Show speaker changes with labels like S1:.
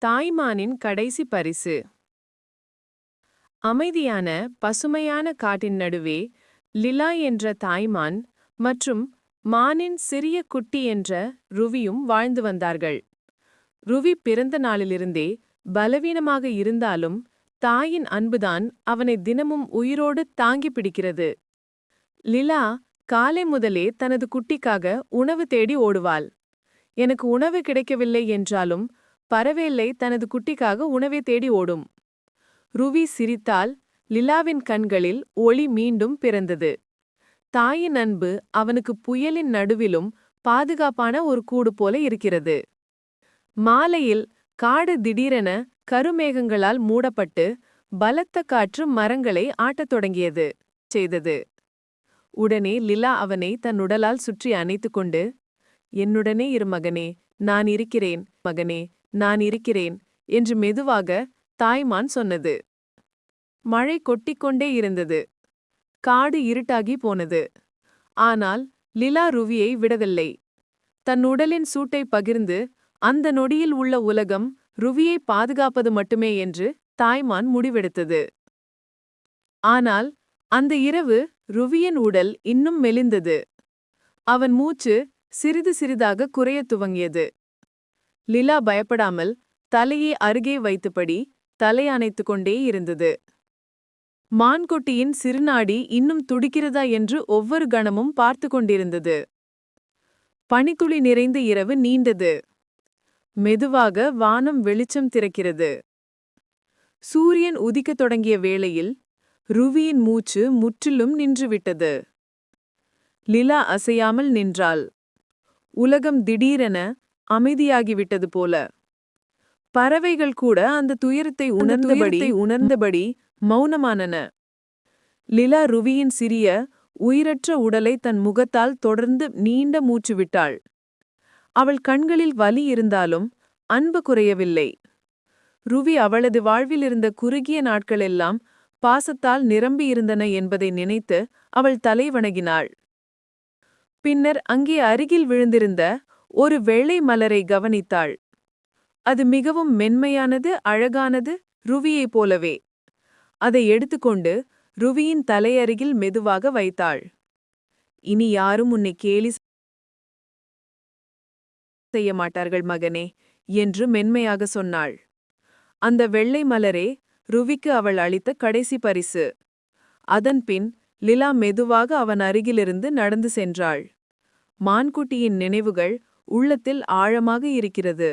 S1: தாய்மானின் கடைசி பரிசு. அமைதியான பசுமையான காட்டின் நடுவே லிலா என்ற தாய்மான் மற்றும் மானின் சிறிய குட்டி என்ற ருவியும் வாழ்ந்து வந்தார்கள். ருவி பிறந்த நாளிலிருந்தே பலவீனமாக இருந்தாலும் தாயின் அன்புதான் அவனை தினமும் உயிரோடு தாங்கி பிடிக்கிறது. லிலா காலை முதலே தனது குட்டிக்காக உணவு தேடி ஓடுவாள். எனக்கு உணவு கிடைக்கவில்லை என்றாலும் பரவேல்லை, தனது குட்டிக்காக உணவை தேடி ஓடும். ருவி சிரித்தால் லிலாவின் கண்களில் ஒளி மீண்டும் பிறந்தது. தாயின் அன்பு அவனுக்கு புயலின் நடுவிலும் பாதுகாப்பான ஒரு கூடு போல இருக்கிறது. மாலையில் காடு திடீரென கருமேகங்களால் மூடப்பட்டு பலத்த காற்று மரங்களை ஆட்டத் தொடங்கியது செய்தது. உடனே லிலா அவனை தன் உடலால் சுற்றி அணைத்துக்கொண்டு, என்னுடனே இரு மகனே, நான் இருக்கிறேன் மகனே, நான் இருக்கிறேன் என்று மெதுவாக தாய்மான் சொன்னது. மழை கொட்டிக்கொண்டே இருந்தது. காடு இருட்டாகி போனது. ஆனால் லிலா ருவியை விடவில்லை. தன் உடலின் சூட்டை பகிர்ந்து அந்த நொடியில் உள்ள உலகம் ருவியை பாதுகாப்பது மட்டுமே என்று தாய்மான் முடிவெடுத்தது. ஆனால் அந்த இரவு ருவியின் உடல் இன்னும் மெலிந்தது. அவன் மூச்சு சிறிது சிறிதாக குறையத் துவங்கியது. லிலா பயப்படாமல் தலையை அருகே வைத்தபடி தலையணைத்து கொண்டே இருந்தது. மான்குட்டியின் சிறுநாடி இன்னும் துடிக்கிறதா என்று ஒவ்வொரு கணமும் பார்த்து கொண்டிருந்தது. பனித்துளி நிறைந்த இரவு நீண்டது. மெதுவாக வானம் வெளிச்சம் திறக்கிறது. சூரியன் உதிக்கத் தொடங்கிய வேளையில் ருவியின் மூச்சு முற்றிலும் நின்றுவிட்டது. லிலா அசையாமல் நின்றாள். உலகம் திடீரென அமைதியாகிவிட்டது போல. பறவைகள் கூட அந்த துயரத்தை உணர்ந்தபடி மௌனமானன. லிலா ருவியின் சிறிய உயிரற்ற உடலை தன் முகத்தால் தொடர்ந்து நீண்ட மூச்சு விட்டாள். அவள் கண்களில் வலி இருந்தாலும் அன்பு குறையவில்லை. ருவி அவளது வாழ்வில் இருந்த குறுகிய நாட்களெல்லாம் பாசத்தால் நிரம்பியிருந்தன என்பதை நினைத்து அவள் தலை வணங்கினாள். பின்னர் அங்கே அருகில் விழுந்திருந்த ஒரு வெள்ளை மலரை கவனித்தாள். அது மிகவும் மென்மையானது, அழகானது, ருவியைப் போலவே. அதை எடுத்துக்கொண்டு ருவியின் தலையருகில் மெதுவாக வைத்தாள். இனி யாரும் உன்னை கேலி செய்ய மாட்டார்கள் மகனே என்று மென்மையாக சொன்னாள். அந்த வெள்ளை மலரே ருவிக்கு அவள் அளித்த கடைசி பரிசு. அதன்பின் லிலா மெதுவாக அவன் அருகிலிருந்து நடந்து சென்றாள். மான்குட்டியின் நினைவுகள் உள்ளத்தில் ஆழமாக இருக்கிறது.